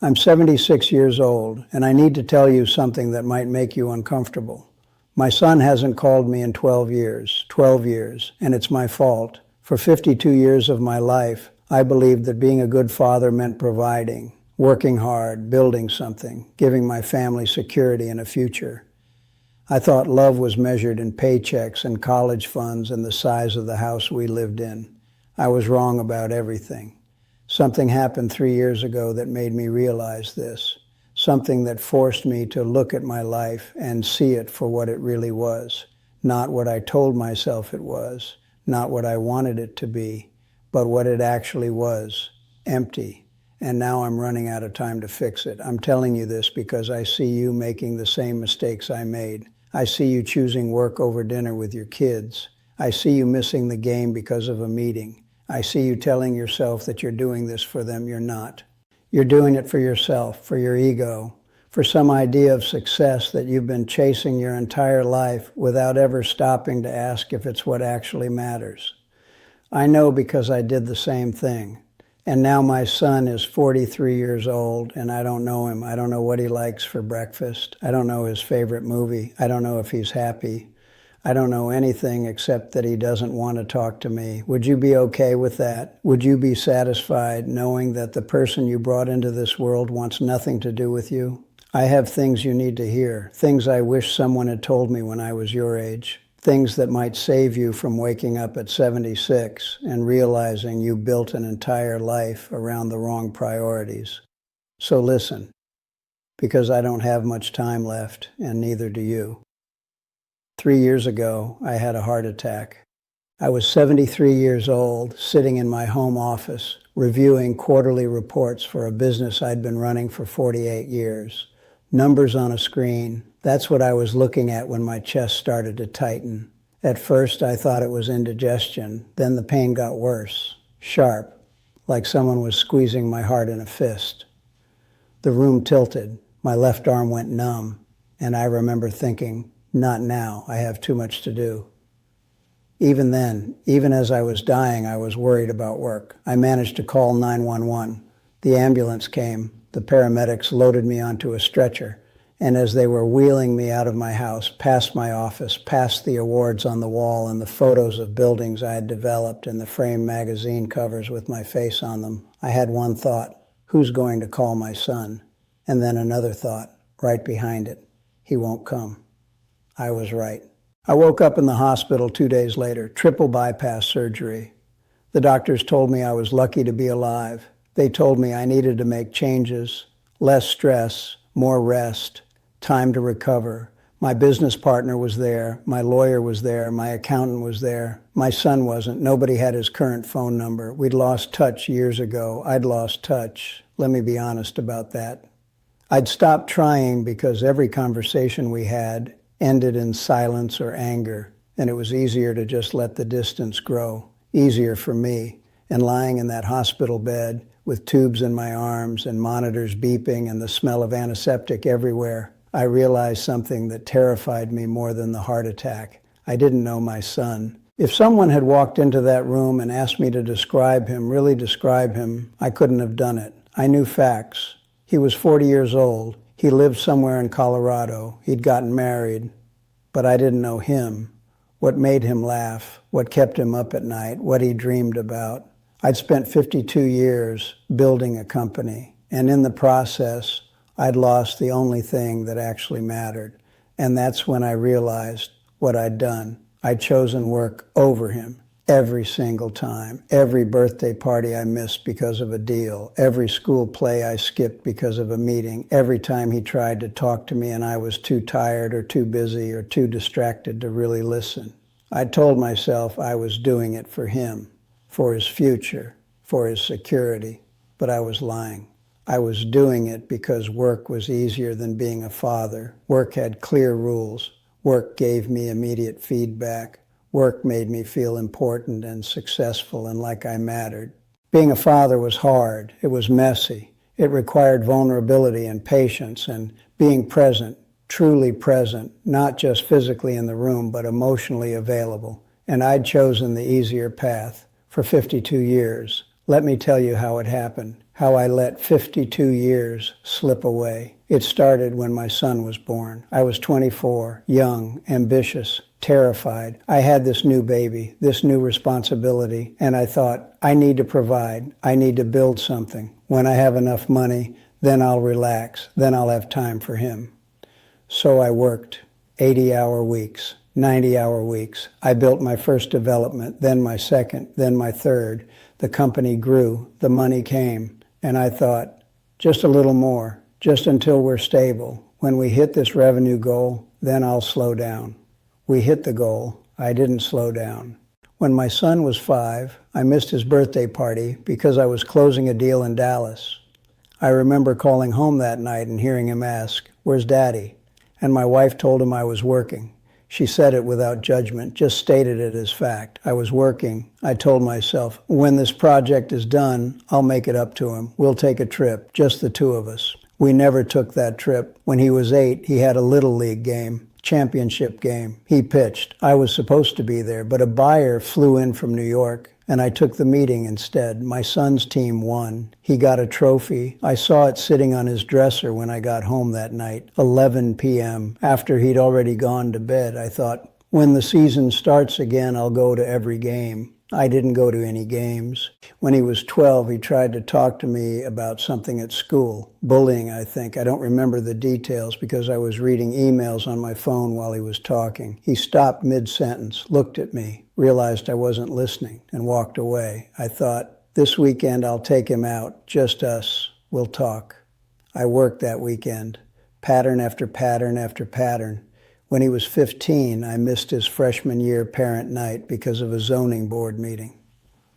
I'm 76 years old, and I need to tell you something that might make you uncomfortable. My son hasn't called me in 12 years, and it's my fault. For 52 years of my life, I believed that being a good father meant providing, working hard, building something, giving my family security and a future. I thought love was measured in paychecks and college funds and the size of the house we lived in. I was wrong about everything. Something happened 3 years ago that made me realize this. Something that forced me to look at my life and see it for what it really was. Not what I told myself it was, not what I wanted it to be, but what it actually was, empty. And now I'm running out of time to fix it. I'm telling you this because I see you making the same mistakes I made. I see you choosing work over dinner with your kids. I see you missing the game because of a meeting. I see you telling yourself that you're doing this for them. You're not. You're doing it for yourself, for your ego, for some idea of success that you've been chasing your entire life without ever stopping to ask if it's what actually matters. I know because I did the same thing. And now my son is 43 years old, and I don't know him. I don't know what he likes for breakfast. I don't know his favorite movie. I don't know if he's happy. I don't know anything except that he doesn't want to talk to me. Would you be okay with that? Would you be satisfied knowing that the person you brought into this world wants nothing to do with you? I have things you need to hear, things I wish someone had told me when I was your age, things that might save you from waking up at 76 and realizing you built an entire life around the wrong priorities. So listen, because I don't have much time left, and neither do you. 3 years ago, I had a heart attack. I was 73 years old, sitting in my home office, reviewing quarterly reports for a business I'd been running for 48 years. Numbers on a screen, that's what I was looking at when my chest started to tighten. At first, I thought it was indigestion. Then the pain got worse, sharp, like someone was squeezing my heart in a fist. The room tilted, my left arm went numb, and I remember thinking, not now, I have too much to do. Even then, even as I was dying, I was worried about work. I managed to call 911. The ambulance came. The paramedics loaded me onto a stretcher. And as they were wheeling me out of my house, past my office, past the awards on the wall and the photos of buildings I had developed and the framed magazine covers with my face on them, I had one thought, who's going to call my son? And then another thought, right behind it, he won't come. I was right. I woke up in the hospital 2 days later, triple bypass surgery. The doctors told me I was lucky to be alive. They told me I needed to make changes, less stress, more rest, time to recover. My business partner was there, my lawyer was there, my accountant was there. My son wasn't. Nobody had his current phone number. We'd lost touch years ago. I'd lost touch. Let me be honest about that. I'd stopped trying because every conversation we had ended in silence or anger, and it was easier to just let the distance grow, easier for me. And lying in that hospital bed with tubes in my arms and monitors beeping and the smell of antiseptic everywhere, I realized something that terrified me more than the heart attack. I didn't know my son. If someone had walked into that room and asked me to describe him, really describe him, I couldn't have done it. I knew facts. He was 40 years old. He lived somewhere in Colorado. He'd gotten married, but I didn't know him, what made him laugh, what kept him up at night, what he dreamed about. I'd spent 52 years building a company, and in the process, I'd lost the only thing that actually mattered. And that's when I realized what I'd done. I'd chosen work over him. Every single time, every birthday party I missed because of a deal, every school play I skipped because of a meeting, every time he tried to talk to me and I was too tired or too busy or too distracted to really listen. I told myself I was doing it for him, for his future, for his security, but I was lying. I was doing it because work was easier than being a father. Work had clear rules. Work gave me immediate feedback. Work made me feel important and successful and like I mattered. Being a father was hard. It was messy. It required vulnerability and patience and being present, truly present, not just physically in the room, but emotionally available. And I'd chosen the easier path for 52 years. Let me tell you how it happened. how I let 52 years slip away. It started when my son was born. I was 24, young, ambitious, terrified. I had this new baby, this new responsibility, and I thought, I need to provide. I need to build something. When I have enough money, then I'll relax. Then I'll have time for him. So I worked 80-hour weeks, 90-hour weeks. I built my first development, then my second, then my third. The company grew, the money came, and I thought, just a little more, just until we're stable. When we hit this revenue goal, then I'll slow down. We hit the goal. I didn't slow down. When my son was 5, I missed his birthday party because I was closing a deal in Dallas. I remember calling home that night and hearing him ask, "Where's Daddy?" And my wife told him I was working. She said it without judgment, just stated it as fact. I was working. I told myself, when this project is done, I'll make it up to him. We'll take a trip, just the two of us. We never took that trip. When he was 8, he had a Little League game, championship game. He pitched. I was supposed to be there, but a buyer flew in from New York, and I took the meeting instead. My son's team won. He got a trophy. I saw it sitting on his dresser when I got home that night, 11 p.m. After he'd already gone to bed, I thought, when the season starts again, I'll go to every game. I didn't go to any games. When he was 12, he tried to talk to me about something at school. Bullying, I think. I don't remember the details because I was reading emails on my phone while he was talking. He stopped mid-sentence, looked at me, realized I wasn't listening, and walked away. I thought, this weekend I'll take him out, just us. We'll talk. I worked that weekend, pattern after pattern after pattern. When he was 15, I missed his freshman year parent night because of a zoning board meeting.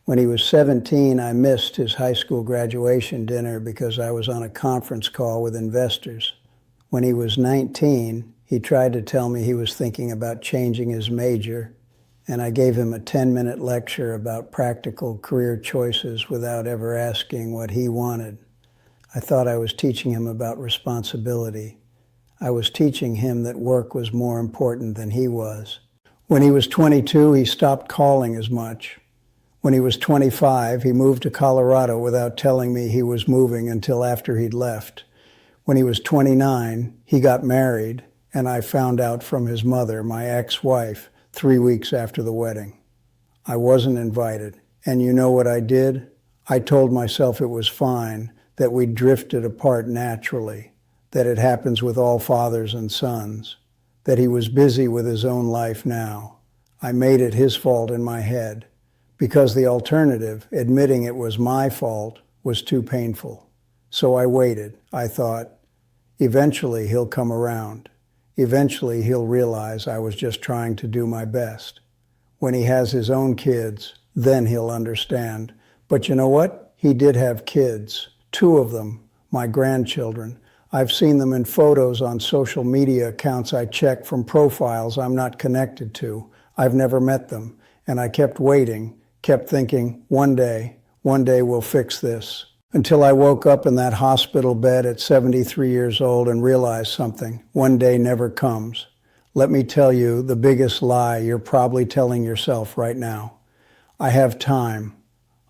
When he was 17, I missed his high school graduation dinner because I was on a conference call with investors. When he was 19, he tried to tell me he was thinking about changing his major, and I gave him a 10-minute lecture about practical career choices without ever asking what he wanted. I thought I was teaching him about responsibility. I was teaching him that work was more important than he was. When he was 22, he stopped calling as much. When he was 25, he moved to Colorado without telling me he was moving until after he'd left. When he was 29, he got married, and I found out from his mother, my ex-wife, 3 weeks after the wedding. I wasn't invited. And you know what I did? I told myself it was fine, that we drifted apart naturally, that it happens with all fathers and sons, that he was busy with his own life now. I made it his fault in my head, because the alternative, admitting it was my fault, was too painful. So I waited. I thought, eventually he'll come around. Eventually he'll realize I was just trying to do my best. When he has his own kids, then he'll understand. But you know what? He did have kids, 2 of them, my grandchildren. I've seen them in photos on social media accounts I check from profiles I'm not connected to. I've never met them. And I kept waiting, kept thinking, one day we'll fix this. Until I woke up in that hospital bed at 73 years old and realized something. One day never comes. Let me tell you the biggest lie you're probably telling yourself right now. I have time.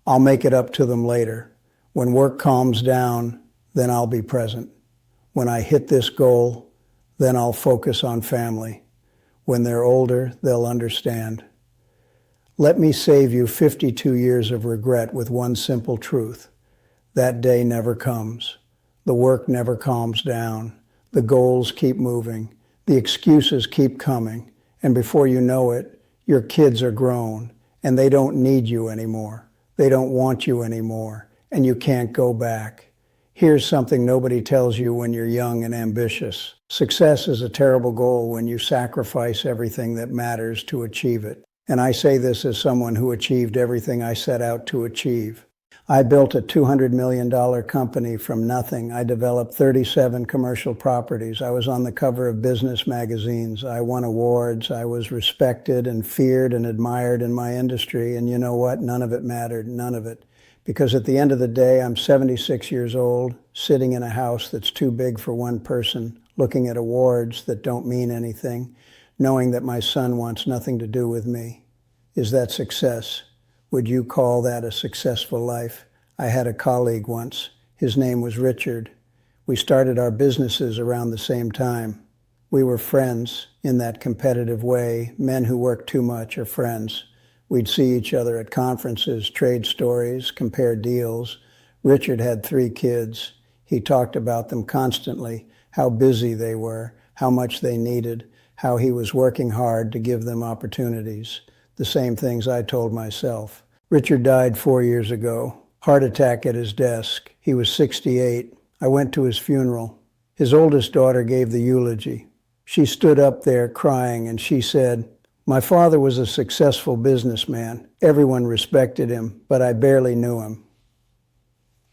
I'll make it up to them later. When work calms down, then I'll be present. When I hit this goal, then I'll focus on family. When they're older, they'll understand. Let me save you 52 years of regret with one simple truth. That day never comes. The work never calms down. The goals keep moving. The excuses keep coming. And before you know it, your kids are grown and they don't need you anymore. They don't want you anymore. And you can't go back. Here's something nobody tells you when you're young and ambitious. Success is a terrible goal when you sacrifice everything that matters to achieve it. And I say this as someone who achieved everything I set out to achieve. I built a $200 million company from nothing. I developed 37 commercial properties. I was on the cover of business magazines. I won awards. I was respected and feared and admired in my industry. And you know what? None of it mattered. None of it. Because at the end of the day, I'm 76 years old, sitting in a house that's too big for one person, looking at awards that don't mean anything, knowing that my son wants nothing to do with me. Is that success? Would you call that a successful life? I had a colleague once. His name was Richard. We started our businesses around the same time. We were friends in that competitive way. Men who work too much are friends. We'd see each other at conferences, trade stories, compare deals. Richard had 3 kids. He talked about them constantly, how busy they were, how much they needed, how he was working hard to give them opportunities. The same things I told myself. Richard died 4 years ago. Heart attack at his desk. He was 68. I went to his funeral. His oldest daughter gave the eulogy. She stood up there crying and she said, "My father was a successful businessman. Everyone respected him, but I barely knew him."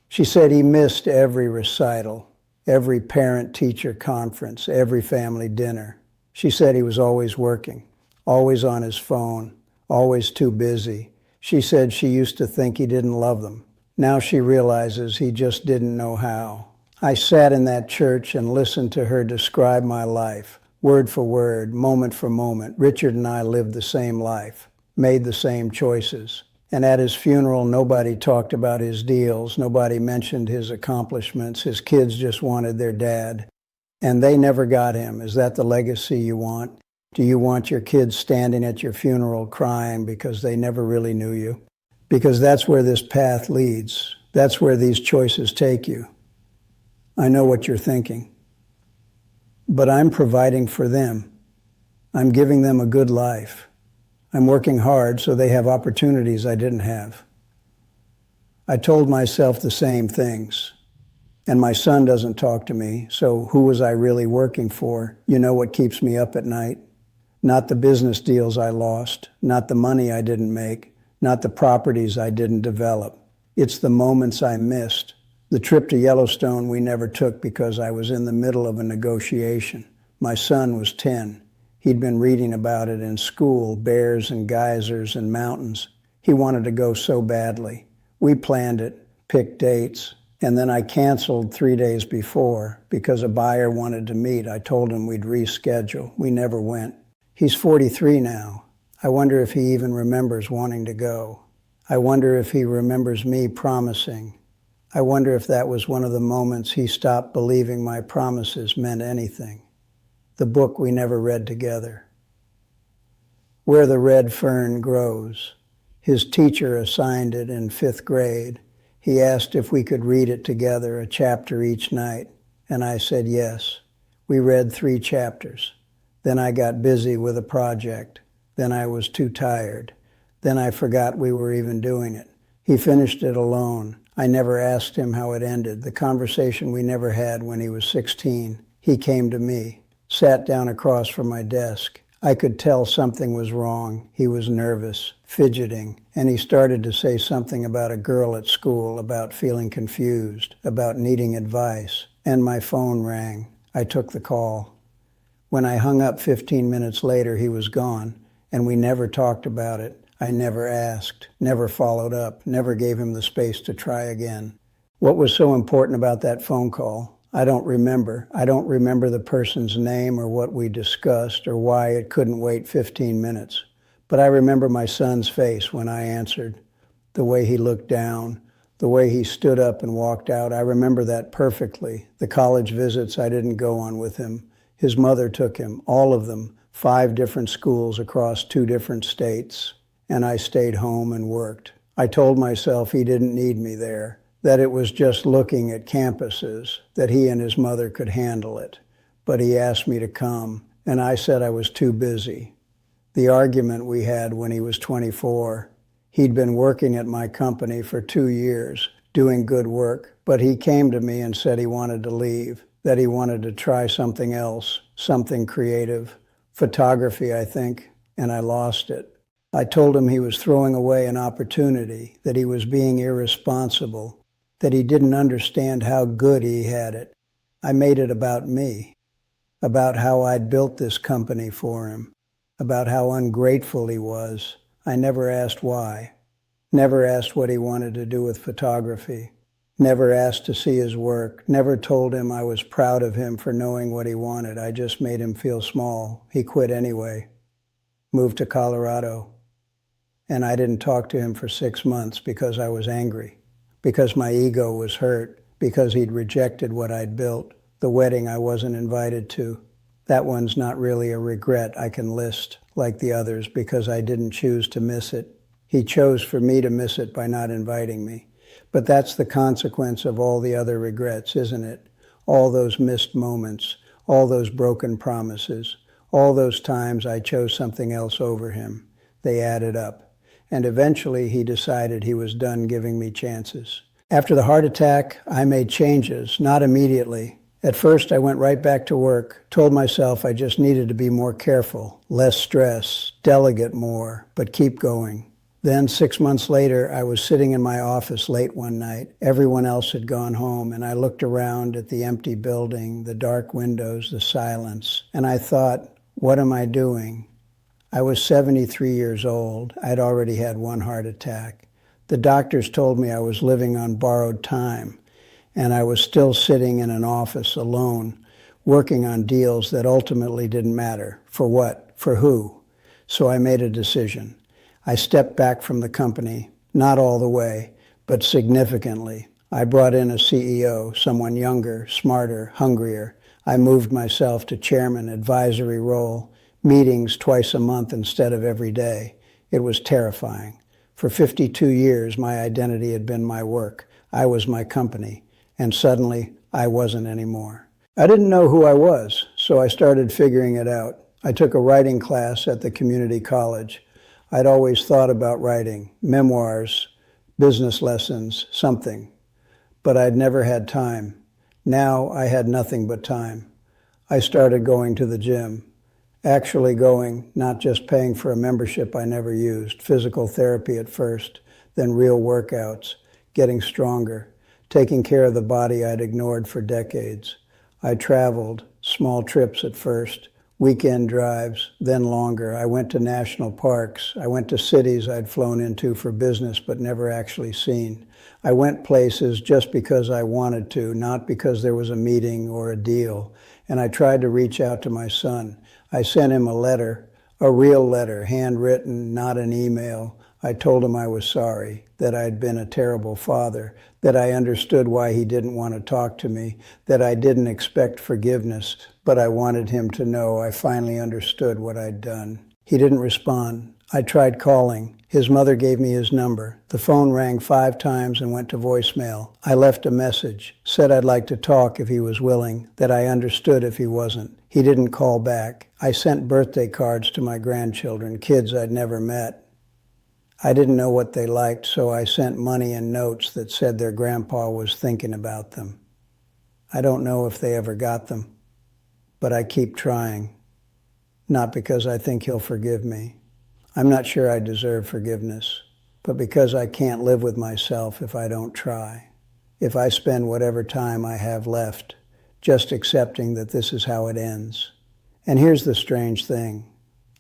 She said he missed every recital, every parent-teacher conference, every family dinner. She said he was always working, always on his phone, always too busy. She said she used to think he didn't love them. Now she realizes he just didn't know how. I sat in that church and listened to her describe my life, word for word, moment for moment. Richard and I lived the same life, made the same choices. And at his funeral, nobody talked about his deals. Nobody mentioned his accomplishments. His kids just wanted their dad. And they never got him. Is that the legacy you want? Do you want your kids standing at your funeral crying because they never really knew you? Because that's where this path leads. That's where these choices take you. I know what you're thinking. But I'm providing for them. I'm giving them a good life. I'm working hard so they have opportunities I didn't have. I told myself the same things. And my son doesn't talk to me, so who was I really working for? You know what keeps me up at night? Not the business deals I lost, not the money I didn't make, not the properties I didn't develop. It's the moments I missed. The trip to Yellowstone we never took because I was in the middle of a negotiation. My son was 10. He'd been reading about it in school, bears and geysers and mountains. He wanted to go so badly. We planned it, picked dates, and then I canceled 3 days before because a buyer wanted to meet. I told him we'd reschedule. We never went. He's 43 now. I wonder if he even remembers wanting to go. I wonder if he remembers me promising. I wonder if that was one of the moments he stopped believing my promises meant anything. The book we never read together. Where the Red Fern Grows. His teacher assigned it in 5th grade. He asked if we could read it together, a chapter each night, and I said yes. We read 3 chapters. Then I got busy with a project. Then I was too tired. Then I forgot we were even doing it. He finished it alone. I never asked him how it ended. The conversation we never had when he was 16. He came to me, sat down across from my desk. I could tell something was wrong. He was nervous, fidgeting, and he started to say something about a girl at school, about feeling confused, about needing advice. And my phone rang. I took the call. When I hung up 15 minutes later, he was gone, and we never talked about it. I never asked, never followed up, never gave him the space to try again. What was so important about that phone call? I don't remember. I don't remember the person's name or what we discussed or why it couldn't wait 15 minutes. But I remember my son's face when I answered, the way he looked down, the way he stood up and walked out. I remember that perfectly. The college visits I didn't go on with him. His mother took him, all of them, 5 different schools across 2 different states. And I stayed home and worked. I told myself he didn't need me there, that it was just looking at campuses, that he and his mother could handle it. But he asked me to come, and I said I was too busy. The argument we had when he was 24, he'd been working at my company for 2 years, doing good work, but he came to me and said he wanted to leave, that he wanted to try something else, something creative, photography, I think, and I lost it. I told him he was throwing away an opportunity, that he was being irresponsible, that he didn't understand how good he had it. I made it about me, about how I'd built this company for him, about how ungrateful he was. I never asked why, never asked what he wanted to do with photography, never asked to see his work, never told him I was proud of him for knowing what he wanted. I just made him feel small. He quit anyway, moved to Colorado. And I didn't talk to him for 6 months because I was angry, because my ego was hurt, because he'd rejected what I'd built, the wedding I wasn't invited to. That one's not really a regret I can list like the others because I didn't choose to miss it. He chose for me to miss it by not inviting me. But that's the consequence of all the other regrets, isn't it? All those missed moments, all those broken promises, all those times I chose something else over him. They added up. And eventually he decided he was done giving me chances. After the heart attack, I made changes, not immediately. At first, I went right back to work, told myself I just needed to be more careful, less stress, delegate more, but keep going. Then 6 months later, I was sitting in my office late one night. Everyone else had gone home, and I looked around at the empty building, the dark windows, the silence, and I thought, what am I doing? I was 73 years old. I'd already had one heart attack. The doctors told me I was living on borrowed time, and I was still sitting in an office alone, working on deals that ultimately didn't matter. For what? For who? So I made a decision. I stepped back from the company, not all the way, but significantly. I brought in a CEO, someone younger, smarter, hungrier. I moved myself to chairman advisory role, meetings twice a month instead of every day. It was terrifying. For 52 years, my identity had been my work. I was my company, and suddenly I wasn't anymore. I didn't know who I was, so I started figuring it out. I took a writing class at the community college. I'd always thought about writing, memoirs, business lessons, something. But I'd never had time. Now I had nothing but time. I started going to the gym. Actually going, not just paying for a membership I never used, physical therapy at first, then real workouts, getting stronger, taking care of the body I'd ignored for decades. I traveled, small trips at first, weekend drives, then longer. I went to national parks. I went to cities I'd flown into for business but never actually seen. I went places just because I wanted to, not because there was a meeting or a deal. And I tried to reach out to my son. I sent him a letter, a real letter, handwritten, not an email. I told him I was sorry, that I'd been a terrible father, that I understood why he didn't want to talk to me, that I didn't expect forgiveness, but I wanted him to know I finally understood what I'd done. He didn't respond. I tried calling. His mother gave me his number. The phone rang 5 times and went to voicemail. I left a message, said I'd like to talk if he was willing, that I understood if he wasn't. He didn't call back. I sent birthday cards to my grandchildren, kids I'd never met. I didn't know what they liked, so I sent money and notes that said their grandpa was thinking about them. I don't know if they ever got them, but I keep trying. Not because I think he'll forgive me. I'm not sure I deserve forgiveness, but because I can't live with myself if I don't try. If I spend whatever time I have left just accepting that this is how it ends. And here's the strange thing.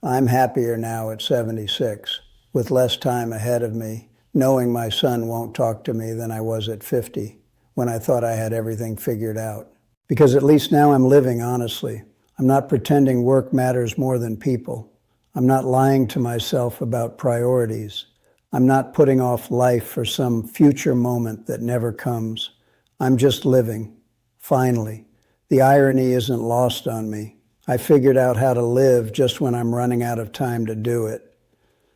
I'm happier now at 76, with less time ahead of me, knowing my son won't talk to me than I was at 50, when I thought I had everything figured out. Because at least now I'm living honestly. I'm not pretending work matters more than people. I'm not lying to myself about priorities. I'm not putting off life for some future moment that never comes. I'm just living, finally. The irony isn't lost on me. I figured out how to live just when I'm running out of time to do it.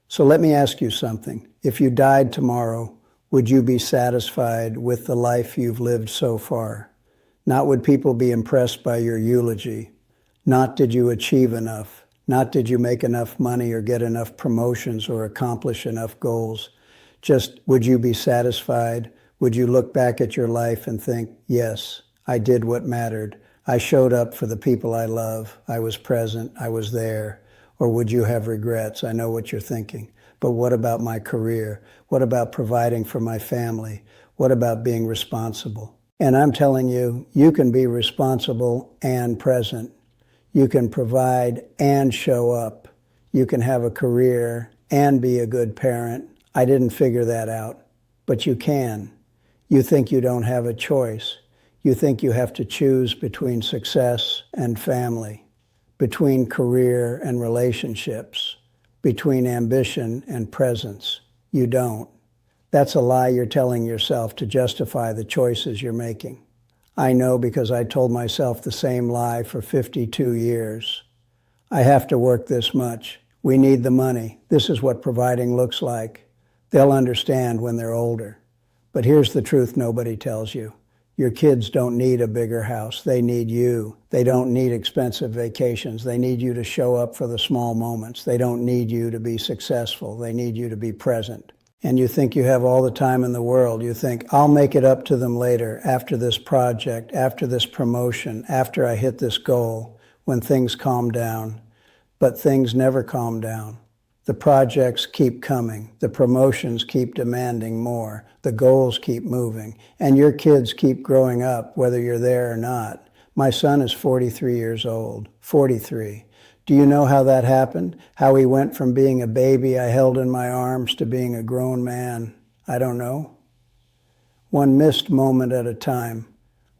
So let me ask you something. If you died tomorrow, would you be satisfied with the life you've lived so far? Not would people be impressed by your eulogy. Not did you achieve enough. Not did you make enough money or get enough promotions or accomplish enough goals. Just would you be satisfied? Would you look back at your life and think, yes, I did what mattered. I showed up for the people I love. I was present. I was there. Or would you have regrets? I know what you're thinking. But what about my career? What about providing for my family? What about being responsible? And I'm telling you, you can be responsible and present. You can provide and show up. You can have a career and be a good parent. I didn't figure that out, but you can. You think you don't have a choice. You think you have to choose between success and family, between career and relationships, between ambition and presence. You don't. That's a lie you're telling yourself to justify the choices you're making. I know because I told myself the same lie for 52 years. I have to work this much. We need the money. This is what providing looks like. They'll understand when they're older. But here's the truth nobody tells you. Your kids don't need a bigger house. They need you. They don't need expensive vacations. They need you to show up for the small moments. They don't need you to be successful. They need you to be present. And you think you have all the time in the world. You think, I'll make it up to them later, after this project, after this promotion, after I hit this goal, when things calm down. But things never calm down. The projects keep coming. The promotions keep demanding more. The goals keep moving. And your kids keep growing up, whether you're there or not. My son is 43 years old. 43. Do you know how that happened? How he went from being a baby I held in my arms to being a grown man? I don't know. One missed moment at a time.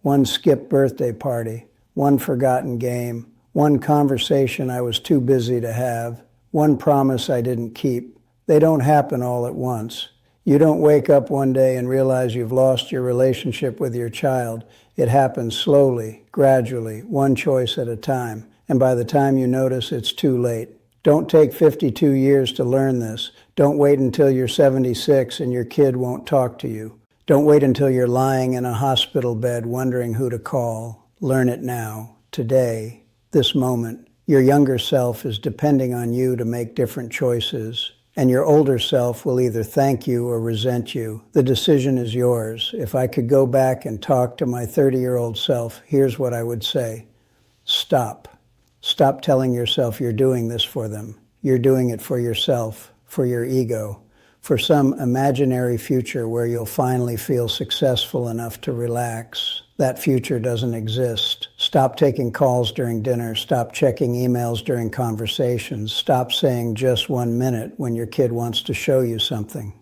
One skipped birthday party. One forgotten game. One conversation I was too busy to have. One promise I didn't keep. They don't happen all at once. You don't wake up one day and realize you've lost your relationship with your child. It happens slowly, gradually, one choice at a time. And by the time you notice, it's too late. Don't take 52 years to learn this. Don't wait until you're 76 and your kid won't talk to you. Don't wait until you're lying in a hospital bed wondering who to call. Learn it now, today, this moment. Your younger self is depending on you to make different choices, and your older self will either thank you or resent you. The decision is yours. If I could go back and talk to my 30-year-old self, here's what I would say. Stop. Stop telling yourself you're doing this for them. You're doing it for yourself, for your ego, for some imaginary future where you'll finally feel successful enough to relax. That future doesn't exist. Stop taking calls during dinner. Stop checking emails during conversations. Stop saying just 1 minute when your kid wants to show you something.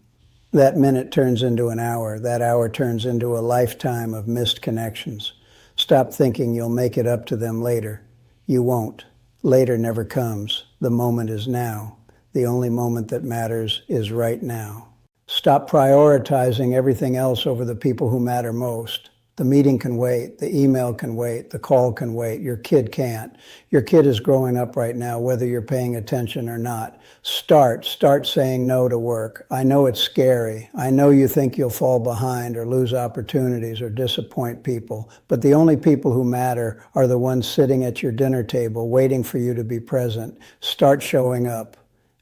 That minute turns into an hour. That hour turns into a lifetime of missed connections. Stop thinking you'll make it up to them later. You won't. Later never comes. The moment is now. The only moment that matters is right now. Stop prioritizing everything else over the people who matter most. The meeting can wait. The email can wait. The call can wait. Your kid can't. Your kid is growing up right now, whether you're paying attention or not. Start saying no to work. I know it's scary. I know you think you'll fall behind or lose opportunities or disappoint people, but the only people who matter are the ones sitting at your dinner table waiting for you to be present. Start showing up.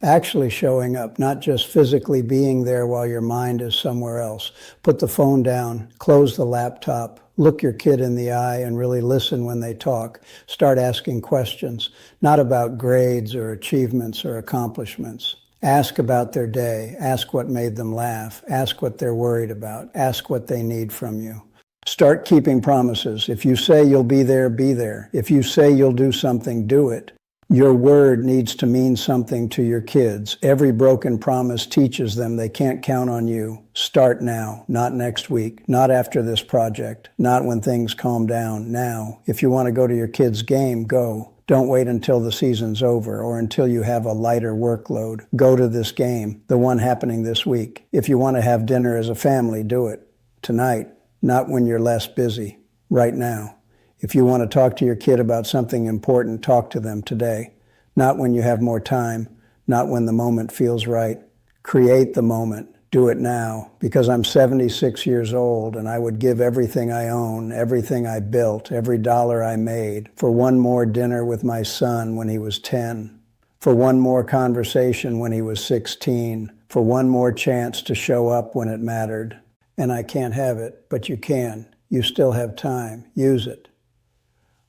Actually showing up, not just physically being there while your mind is somewhere else. Put the phone down, close the laptop, look your kid in the eye and really listen when they talk. Start asking questions, not about grades or achievements or accomplishments. Ask about their day. Ask what made them laugh. Ask what they're worried about. Ask what they need from you. Start keeping promises. If you say you'll be there, be there. If you say you'll do something, do it. Your word needs to mean something to your kids. Every broken promise teaches them they can't count on you. Start now, not next week, not after this project, not when things calm down, now. If you want to go to your kid's game, go. Don't wait until the season's over or until you have a lighter workload. Go to this game, the one happening this week. If you want to have dinner as a family, do it. Tonight, not when you're less busy. Right now. If you want to talk to your kid about something important, talk to them today. Not when you have more time, not when the moment feels right. Create the moment. Do it now. Because I'm 76 years old and I would give everything I own, everything I built, every dollar I made for one more dinner with my son when he was 10, for one more conversation when he was 16, for one more chance to show up when it mattered. And I can't have it, but you can. You still have time. Use it.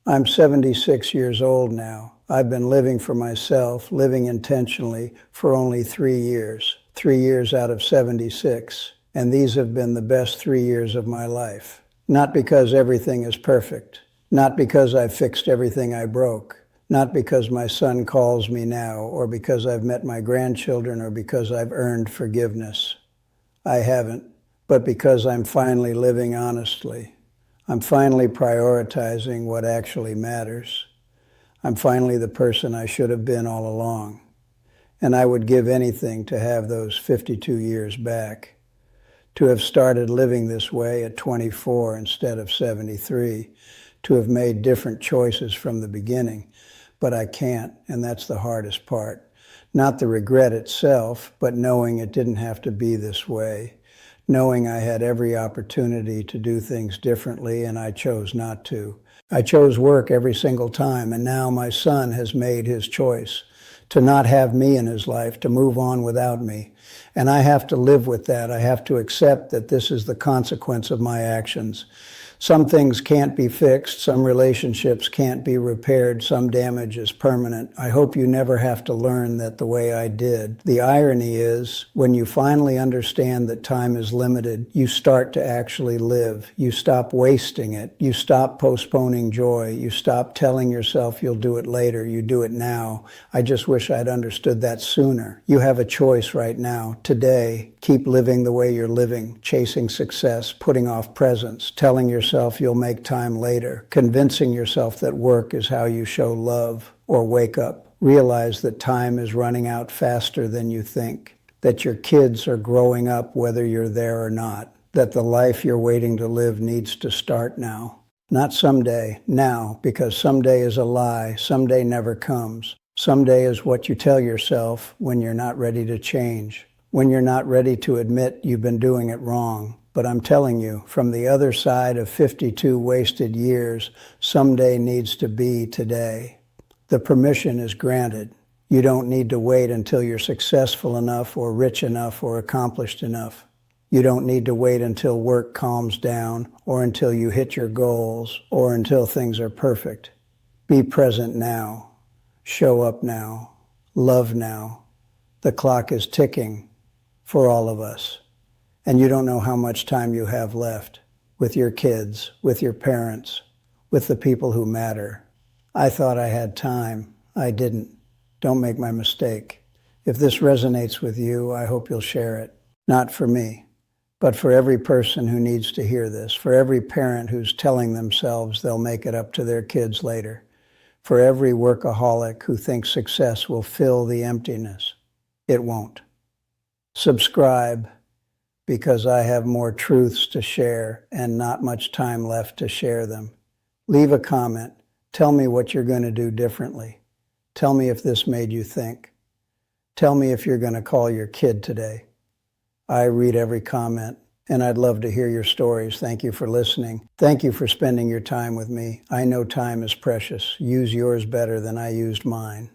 I'm 76 years old now. I've been living for myself, living intentionally for only 3 years. 3 years out of 76. And these have been the best 3 years of my life. Not because everything is perfect. Not because I've fixed everything I broke. Not because my son calls me now, or because I've met my grandchildren, or because I've earned forgiveness. I haven't. But because I'm finally living honestly. I'm finally prioritizing what actually matters. I'm finally the person I should have been all along. And I would give anything to have those 52 years back. to have started living this way at 24 instead of 73, to have made different choices from the beginning. But I can't, and that's the hardest part. Not the regret itself, but knowing it didn't have to be this way. Knowing I had every opportunity to do things differently, and I chose not to. I chose work every single time, and now my son has made his choice to not have me in his life, to move on without me. And I have to live with that. I have to accept that this is the consequence of my actions. Some things can't be fixed, some relationships can't be repaired, some damage is permanent. I hope you never have to learn that the way I did. The irony is, when you finally understand that time is limited, you start to actually live. You stop wasting it. You stop postponing joy. You stop telling yourself you'll do it later. You do it now. I just wish I'd understood that sooner. You have a choice right now, today. Keep living the way you're living, chasing success, putting off presents, telling yourself you'll make time later, convincing yourself that work is how you show love, or wake up. Realize that time is running out faster than you think, that your kids are growing up whether you're there or not, that the life you're waiting to live needs to start now. Not someday, now, because someday is a lie, someday never comes. Someday is what you tell yourself when you're not ready to change, when you're not ready to admit you've been doing it wrong. But I'm telling you, from the other side of 52 wasted years, someday needs to be today. The permission is granted. You don't need to wait until you're successful enough or rich enough or accomplished enough. You don't need to wait until work calms down or until you hit your goals or until things are perfect. Be present now. Show up now. Love now. The clock is ticking for all of us. And you don't know how much time you have left with your kids, with your parents, with the people who matter. I thought I had time. I didn't. Don't make my mistake. If this resonates with you, I hope you'll share it. Not for me, but for every person who needs to hear this, for every parent who's telling themselves they'll make it up to their kids later, for every workaholic who thinks success will fill the emptiness. It won't. Subscribe, because I have more truths to share and not much time left to share them. Leave a comment. Tell me what you're going to do differently. Tell me if this made you think. Tell me if you're going to call your kid today. I read every comment, and I'd love to hear your stories. Thank you for listening. Thank you for spending your time with me. I know time is precious. Use yours better than I used mine.